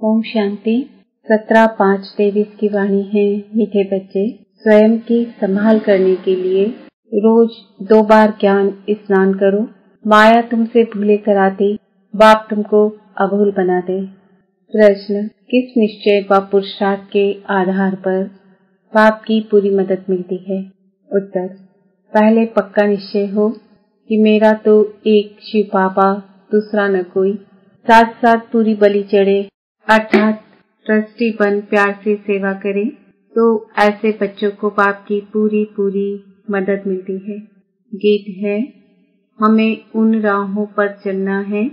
ओम शांति। 17/5/23 की वाणी है। मीठे बच्चे, स्वयं की संभाल करने के लिए रोज 2 बार ज्ञान स्नान करो। माया तुमसे भूले कराती, बाप तुमको अभूल बना दे। प्रश्न, किस निश्चय व पुरुषार्थ के आधार पर बाप की पूरी मदद मिलती है? उत्तर, पहले पक्का निश्चय हो कि मेरा तो एक शिव बाबा, दूसरा न कोई, साथ साथ पूरी बलि चढ़े अर्थात ट्रस्टी बन प्यार से सेवा करे, तो ऐसे बच्चों को बाप की पूरी मदद मिलती है। गीत है, हमें उन राहों पर चलना है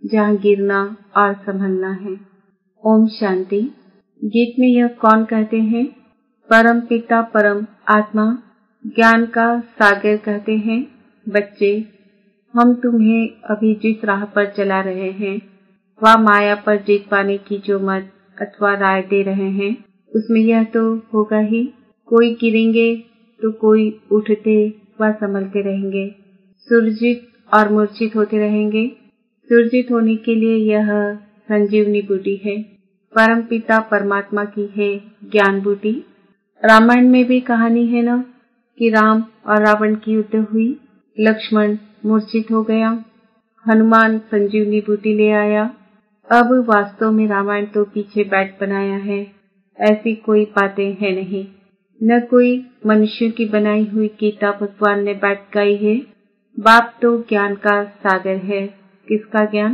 जहाँ गिरना और संभलना है। ओम शांति। गीत में यह कौन कहते हैं? परम पिता परम आत्मा ज्ञान का सागर कहते हैं। बच्चे, हम तुम्हें अभी जिस राह पर चला रहे हैं वह माया पर जीत पाने की जो मत अथवा राय दे रहे हैं, उसमें यह तो होगा ही, कोई गिरेंगे तो कोई उठते व संभलते रहेंगे, सुरजित और मूर्छित होते रहेंगे। सुरजित होने के लिए यह संजीवनी बूटी है, परम पिता परमात्मा की है ज्ञान बूटी। रामायण में भी कहानी है ना कि राम और रावण की युद्ध हुई, लक्ष्मण मूर्छित हो गया, हनुमान संजीवनी बूटी ले आया। अब वास्तव में रामायण तो पीछे बैठ बनाया है, ऐसी कोई बातें है नहीं, न कोई मनुष्यों की बनाई हुई गीता भगवान ने बैठ गाई है। बाप तो ज्ञान का सागर है। किसका ज्ञान?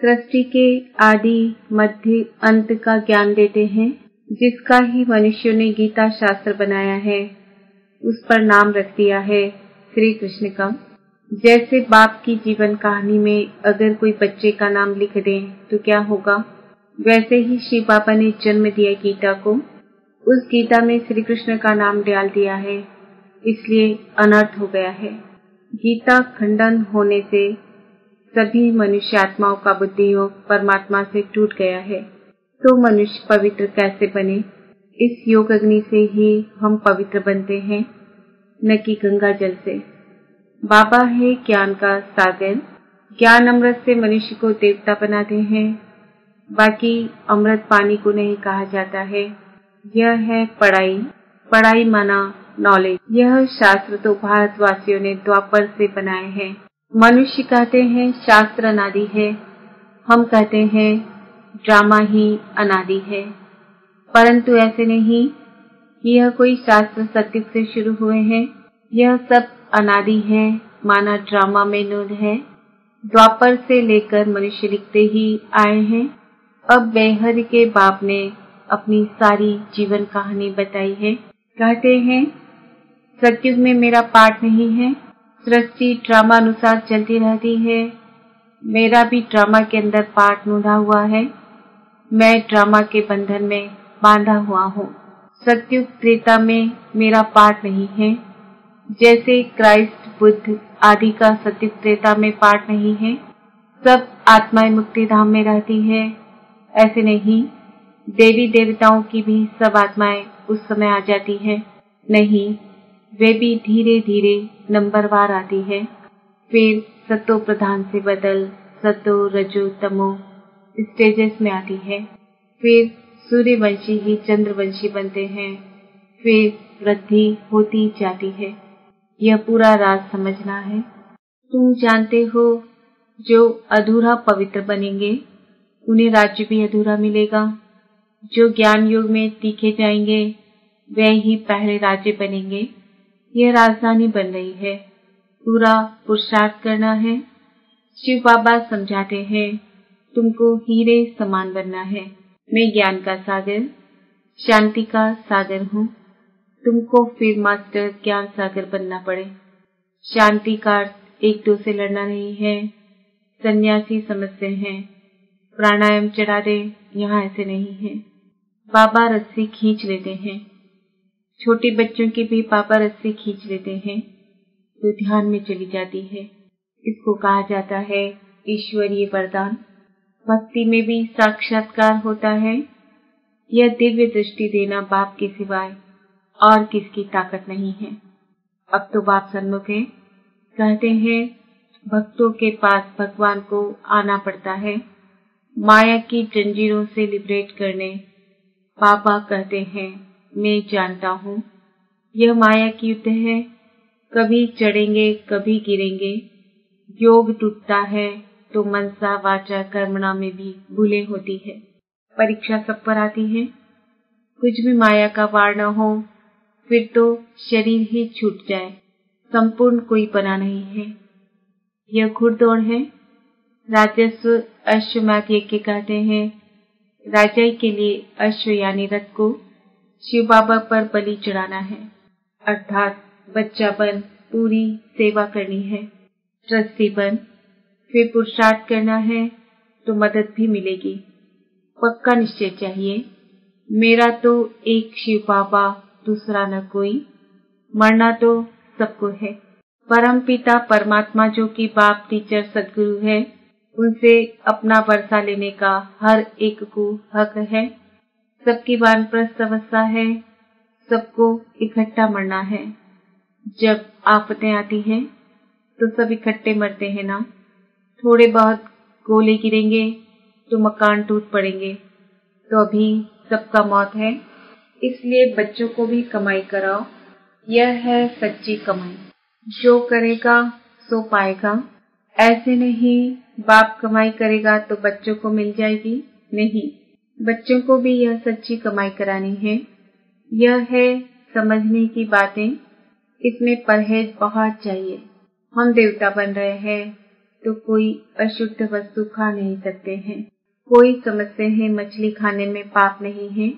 सृष्टि के आदि मध्य अंत का ज्ञान देते हैं, जिसका ही मनुष्यों ने गीता शास्त्र बनाया है, उस पर नाम रख दिया है श्री कृष्ण का। जैसे बाप की जीवन कहानी में अगर कोई बच्चे का नाम लिख दे तो क्या होगा, वैसे ही शिव बाबा ने जन्म दिया गीता को, उस गीता में श्री कृष्ण का नाम डाल दिया है, इसलिए अनर्थ हो गया है। गीता खंडन होने से सभी मनुष्य आत्माओं का बुद्धि योग परमात्मा से टूट गया है, तो मनुष्य पवित्र कैसे बने? इस योग अग्नि से ही हम पवित्र बनते हैं, न कि गंगा जल से। बाबा है ज्ञान का सागर, ज्ञान अमृत से मनुष्य को देवता बनाते हैं, बाकी अमृत पानी को नहीं कहा जाता है। यह है पढ़ाई, पढ़ाई माना नॉलेज। यह शास्त्र तो भारतवासियों ने द्वापर से बनाए हैं। मनुष्य कहते हैं शास्त्र अनादि है, हम कहते हैं ड्रामा ही अनादि है, परंतु ऐसे नहीं कि यह कोई शास्त्र सत्युग से शुरू हुए हैं। यह सब अनादि है, माना ड्रामा में नूर है। द्वापर से लेकर मनुष्य लिखते ही आए हैं। अब बेहद के बाप ने अपनी सारी जीवन कहानी बताई है। कहते हैं सत्युग में मेरा पार्ट नहीं है, सृष्टि ड्रामा अनुसार चलती रहती है, मेरा भी ड्रामा के अंदर पार्ट नूढ़ा हुआ है, मैं ड्रामा के बंधन में बांधा हुआ हूँ। सत्युग त्रेता में मेरा पार्ट नहीं है, जैसे क्राइस्ट बुद्ध आदि का सत्युग त्रेता में पार्ट नहीं है। सब आत्माएं मुक्ति धाम में रहती है, ऐसे नहीं देवी देवताओं की भी सब आत्माएं उस समय आ जाती है, नहीं, वे भी धीरे धीरे नंबरवार आती है। फिर सतो प्रधान से बदल सतो रजो तमो स्टेजेस में आती है, फिर सूर्यवंशी ही चंद्रवंशी बनते हैं, फिर वृद्धि होती जाती है। यह पूरा राज समझना है। तुम जानते हो जो अधूरा पवित्र बनेंगे उन्हें राज्य भी अधूरा मिलेगा, जो ज्ञान योग में तीखे जाएंगे वे ही पहले राज्य बनेंगे। यह राजधानी बन रही है, पूरा पुरुषार्थ करना है। शिव बाबा समझाते हैं तुमको हीरे समान बनना है। मैं ज्ञान का सागर, शांति का सागर हूँ, तुमको फिर मास्टर ज्ञान सागर बनना पड़े। शांति का अर्थ एक दो से लड़ना नहीं है, सन्यासी समझते हैं प्राणायाम चढ़ा दे, यहाँ ऐसे नहीं है। बाबा रस्सी खींच लेते हैं, छोटे बच्चों की भी बाबा रस्सी खींच लेते हैं तो ध्यान में चली जाती है। इसको कहा जाता है ईश्वरीय वरदान। भक्ति में भी साक्षात्कार होता है। यह दिव्य दृष्टि देना बाप के सिवाय और किसकी ताकत नहीं है। अब तो बाप सन्मुख है, कहते हैं भक्तों के पास भगवान को आना पड़ता है। माया की जंजीरों से लिबरेट करने। बाबा कहते हैं, मैं जानता हूँ यह माया की युद्ध है, कभी चढ़ेंगे कभी गिरेंगे। योग टूटता है तो मनसा वाचा कर्मणा में भी भूलें होती है। परीक्षा सब पर आती है। कुछ भी माया का वार न हो, फिर तो शरीर ही छूट जाए, संपूर्ण कोई बना नहीं है। यह घुड़दौड़ है। राजस्व अश्वमेध यज्ञ कहते हैं। राजाई के लिए अश्व यानी रथ को शिव बाबा पर बलि चढ़ाना है, अर्थात बच्चा बन पूरी सेवा करनी है। ट्रस्टी बन फिर पुरुषार्थ करना है तो मदद भी मिलेगी। पक्का निश्चय चाहिए, मेरा तो एक शिव बाबा, दूसरा न कोई। मरना तो सबको है। परम पिता परमात्मा जो कि बाप टीचर सदगुरु है, उनसे अपना वर्षा लेने का हर एक को हक है। सबकी वानप्रस्थ अवस्था है, सबको इकट्ठा मरना है। जब आफतें आती हैं तो सब इकट्ठे मरते हैं ना। थोड़े बहुत गोले गिरेंगे तो मकान टूट पड़ेंगे, तो अभी सबका मौत है। इसलिए बच्चों को भी कमाई कराओ, यह है सच्ची कमाई। जो करेगा सो पाएगा। ऐसे नहीं बाप कमाई करेगा तो बच्चों को मिल जाएगी, नहीं, बच्चों को भी यह सच्ची कमाई करानी है। यह है समझने की बातें, इसमें परहेज बहुत चाहिए। हम देवता बन रहे हैं तो कोई अशुद्ध वस्तु खा नहीं सकते हैं। कोई समझते हैं मछली खाने में पाप नहीं है,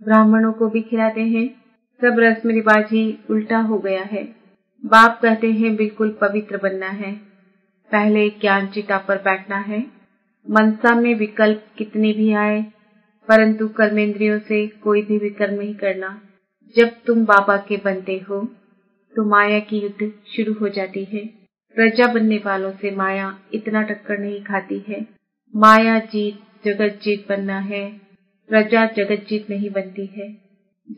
ब्राह्मणों को भी खिलाते हैं। सब रस्म रिवाज ही उल्टा हो गया है। बाप कहते हैं बिल्कुल पवित्र बनना है, पहले ज्ञान चिता पर बैठना है। मनसा में विकल्प कितने भी आए, परंतु कर्मेंद्रियों से कोई भी विकर्म नहीं करना। जब तुम बाबा के बनते हो तो माया की युद्ध शुरू हो जाती है। प्रजा बनने वालों से माया इतना टक्कर नहीं खाती है। माया जीत जगत जीत बनना है, प्रजा जगत जीत नहीं बनती है।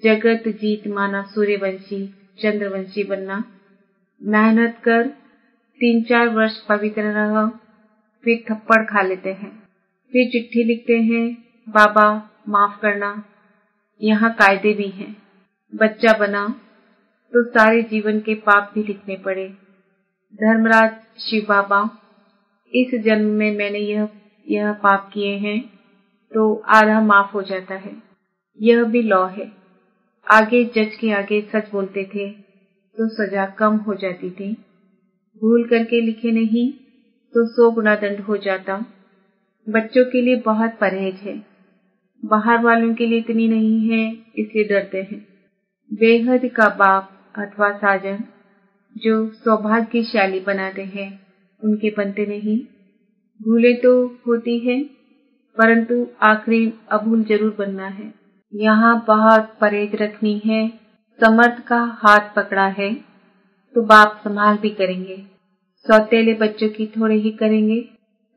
जगत जीत माना सूर्यवंशी चंद्रवंशी बनना। मेहनत कर, 3-4 वर्ष पवित्र रहो, फिर थप्पड़ खा लेते हैं, फिर चिट्ठी लिखते हैं, बाबा माफ करना। यहाँ कायदे भी हैं। बच्चा बना तो सारे जीवन के पाप भी लिखने पड़े। धर्मराज शिव बाबा, इस जन्म में मैंने यह पाप किए हैं तो आधा माफ हो जाता है। यह भी लॉ है। आगे जज के आगे सच बोलते थे तो सजा कम हो जाती थी। भूल करके लिखे नहीं तो 100 गुना दंड हो जाता। बच्चों के लिए बहुत परहेज है, बाहर वालों के लिए इतनी नहीं है, इसलिए डरते हैं। बेहद का बाप अथवा साजन जो सौभाग्यशाली बनाते हैं, उनके बनते नहीं। भूले तो होती है, परंतु आखिरी अभूल जरूर बनना है। यहाँ बहुत परहेज रखनी है। समर्थ का हाथ पकड़ा है तो बाप संभाल भी करेंगे। सौतेले बच्चों की थोड़े ही करेंगे,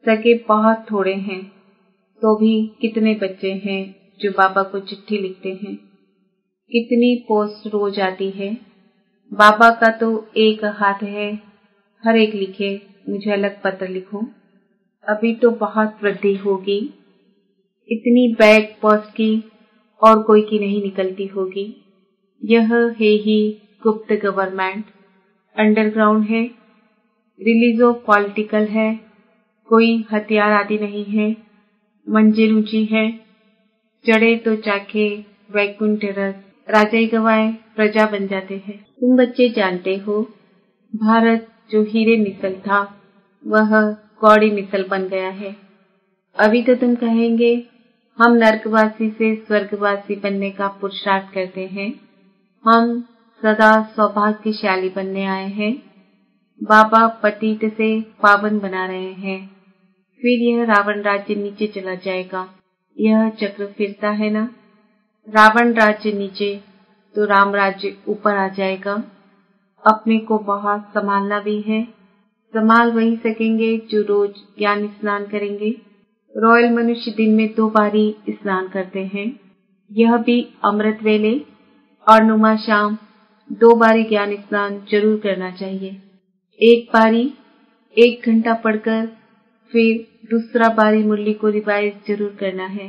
सगे बहुत थोड़े हैं, तो भी कितने बच्चे हैं जो बाबा को चिट्ठी लिखते हैं। कितनी पोस्ट रोज आती है। बाबा का तो एक हाथ है, हर एक लिखे मुझे अलग पत्र लिखो। अभी तो बहुत वृद्धि होगी, इतनी बैग पोस्ट की और कोई की नहीं निकलती होगी। यह है ही गुप्त गवर्नमेंट, अंडरग्राउंड है, रिलीज ऑफ पॉलिटिकल है, कोई हथियार आदि नहीं है, मंजिल ऊंची है। चढ़े तो चाखे वैकुंठ रस, राजाई गवाए प्रजा बन जाते हैं। तुम बच्चे जानते हो, भारत जो हीरे मिसल था वह कौड़ी मिसल बन गया है। अभी तो तुम कहेंगे हम नरकवासी से स्वर्गवासी बनने का पुरुषार्थ करते हैं, हम सदा सौभाग्यशाली बनने आए हैं। बाबा पतित से पावन बना रहे हैं, फिर यह रावण राज्य नीचे चला जाएगा। यह चक्र फिरता है ना, रावण राज्य नीचे तो राम राज्य ऊपर आ जाएगा। अपने को बहुत संभालना भी है। संभाल वही सकेंगे जो रोज ज्ञान स्नान करेंगे। रॉयल मनुष्य दिन में 2 बारी स्नान करते हैं, यह भी अमृत वेले और नुमा शाम 2 बारी ज्ञान स्नान जरूर करना चाहिए। एक बारी 1 घंटा पढ़कर फिर दूसरा बारी मुरली को रिवाइज जरूर करना है,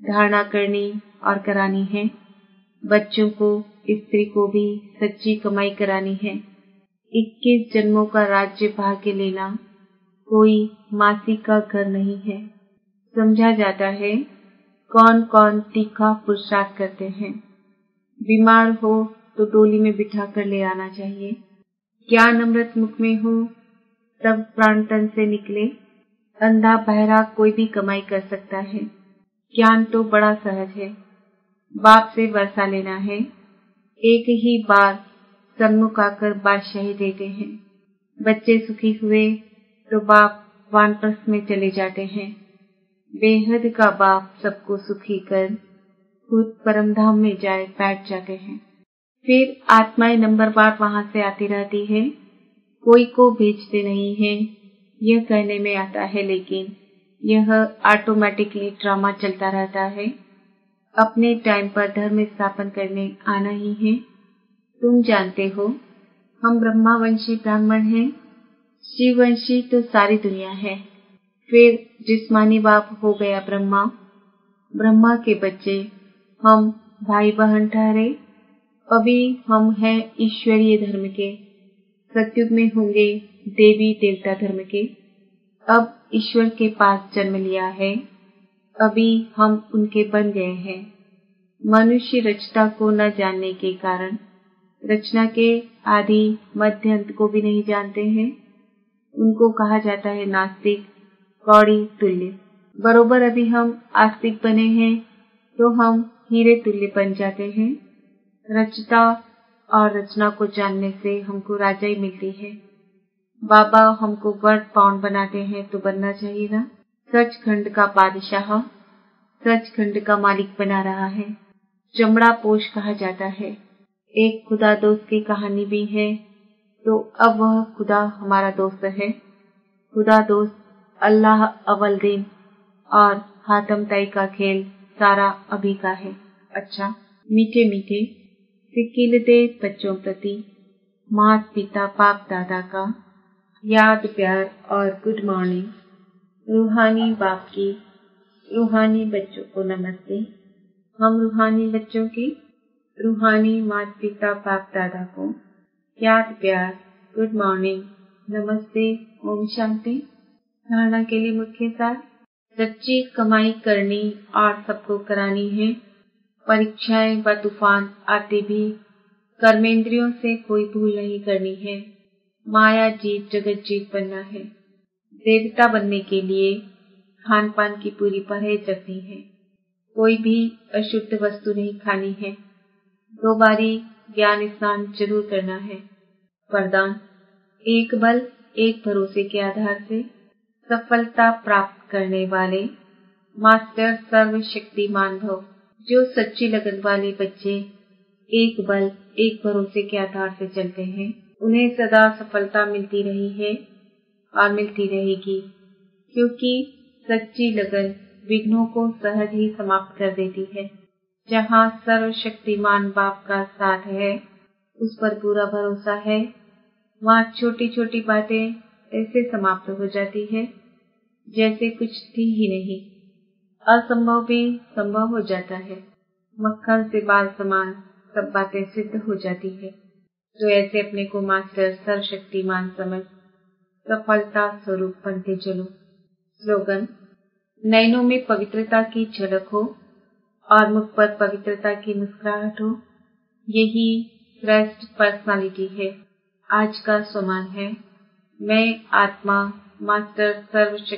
धारणा करनी और करानी है। बच्चों को, स्त्री को भी सच्ची कमाई करानी है। 21 जन्मों का राज्य भाग्य लेना कोई मासी का घर नहीं है। समझा जाता है कौन कौन तीखा पुरुषार्थ करते हैं। बीमार हो तो डोली में बिठा कर ले आना चाहिए। ज्ञान अमृत मुख में हो तब प्राण तन से निकले। अंधा बहरा कोई भी कमाई कर सकता है। ज्ञान तो बड़ा सहज है। बाप से वर्षा लेना है। एक ही बार सन्मुख आकर बादशाही देते हैं। बच्चे सुखी हुए तो बाप वानप्रस्थ में चले जाते हैं। बेहद का बाप सबको सुखी कर खुद परमधाम में जाए बैठ जाते हैं। फिर आत्माएं नंबरवार वहां से आती रहती है। कोई को भेजते नहीं है, यह कहने में आता है, लेकिन यह ऑटोमेटिकली ड्रामा चलता रहता है। अपने टाइम पर धर्म स्थापन करने आना ही है। तुम जानते हो हम ब्रह्मावंशी ब्राह्मण हैं। शिववंशी तो सारी दुनिया है। फिर जिस्मानी बाप हो गया ब्रह्मा। ब्रह्मा के बच्चे हम भाई बहन ठहरे। अभी हम हैं ईश्वरीय धर्म के। सतयुग में होंगे देवी देवता धर्म के। अब ईश्वर के पास जन्म लिया है। अभी हम उनके बन गए हैं। मनुष्य रचना को न जानने के कारण रचना के आदि मध्य अंत को भी नहीं जानते हैं। उनको कहा जाता है नास्तिक, कौड़ी तुल्य। बरोबर अभी हम आस्तिक बने हैं तो हम हीरे तुल्य बन जाते हैं। रचना और रचना को जानने से हमको राजाई मिलती है। बाबा हमको वर्ड पाउंड बनाते हैं तो बनना चाहिए ना। सचखंड का बादशाह सचखंड का मालिक बना रहा है। चमड़ा पोश कहा जाता है। एक खुदा दोस्त की कहानी भी है, तो अब वह खुदा हमारा दोस्त है। खुदा दोस्त अल्लाह अव्वल दिन और हातम ताई का खेल सारा अभी का है। अच्छा, मीठे मीठे सिकिलदे बच्चों प्रति माता पिता बाप दादा का याद प्यार और गुड मॉर्निंग। रूहानी बाप की रूहानी बच्चों को नमस्ते। हम रूहानी बच्चों की रूहानी माता पिता बाप दादा को याद प्यार गुड मॉर्निंग नमस्ते ओम शांति। धारणा के लिए मुख्य सार, सच्ची कमाई करनी और सबको करानी है। परीक्षाएं व तूफान आते भी कर्मेंद्रियों से कोई भूल नहीं करनी है। माया जीत जगत जीत बनना है। देवता बनने के लिए खान पान की पूरी परहेज रखनी है। कोई भी अशुद्ध वस्तु नहीं खानी है। 2 बारी ज्ञान स्नान जरूर करना है। वरदान, एक बल एक भरोसे के आधार से सफलता प्राप्त करने वाले मास्टर सर्वशक्तिमान भव। जो सच्ची लगन वाले बच्चे एक बल एक भरोसे के आधार से चलते हैं, उन्हें सदा सफलता मिलती रही है और मिलती रहेगी, क्योंकि सच्ची लगन विघ्नों को सहज ही समाप्त कर देती है। जहाँ सर्वशक्तिमान बाप का साथ है, उस पर पूरा भरोसा है, वहाँ छोटी छोटी बातें ऐसे समाप्त हो जाती है जैसे कुछ थी ही नहीं। असंभव भी संभव हो जाता है। मक्खन से बाल समान सब बातें सिद्ध हो जाती है। तो ऐसे अपने को मास्टर सर्वशक्तिमान समझ सफलता स्वरूप बनते चलो। स्लोगन, नयनों में पवित्रता की झलक हो और मुख पर पवित्रता की मुस्कुराहट हो, यही श्रेष्ठ पर्सनालिटी है। आज का सम्मान है, मैं आत्मा मास्टर सर्वशक्ति